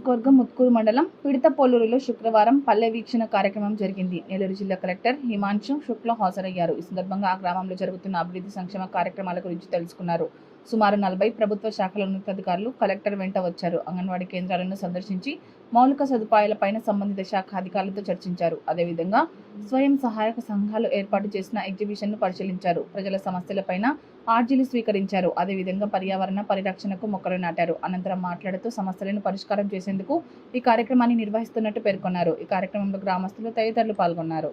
నియోజకవర్గం ముత్కూరు మండలం పిడతపోలూరులో శుక్రవారం పల్లె వీక్షణ కార్యక్రమం జరిగింది. నెల్లూరు జిల్లా కలెక్టర్ హిమాంశు శుక్లా హాజరయ్యారు. ఈ సందర్భంగా ఆ గ్రామంలో జరుగుతున్న అభివృద్ధి సంక్షేమ కార్యక్రమాల గురించి తెలుసుకున్నారు. సుమారు 40 ప్రభుత్వ శాఖల ఉన్నతాధికారులు కలెక్టర్ వెంట వచ్చారు. అంగన్వాడీ కేంద్రాలను సందర్శించి మౌలిక సదుపాయాలపైన సంబంధిత శాఖ అధికారులతో చర్చించారు. అదేవిధంగా స్వయం సహాయక సంఘాలు ఏర్పాటు చేసిన ఎగ్జిబిషన్ను పరిశీలించారు. ప్రజల సమస్యలపైన ఆర్జీలు స్వీకరించారు. అదేవిధంగా పర్యావరణ పరిరక్షణకు మొక్కలు నాటారు. అనంతరం మాట్లాడుతూ సమస్యలను పరిష్కారం చేసేందుకు ఈ కార్యక్రమాన్ని నిర్వహిస్తున్నట్టు పేర్కొన్నారు. ఈ కార్యక్రమంలో గ్రామస్తులు తదితరులు పాల్గొన్నారు.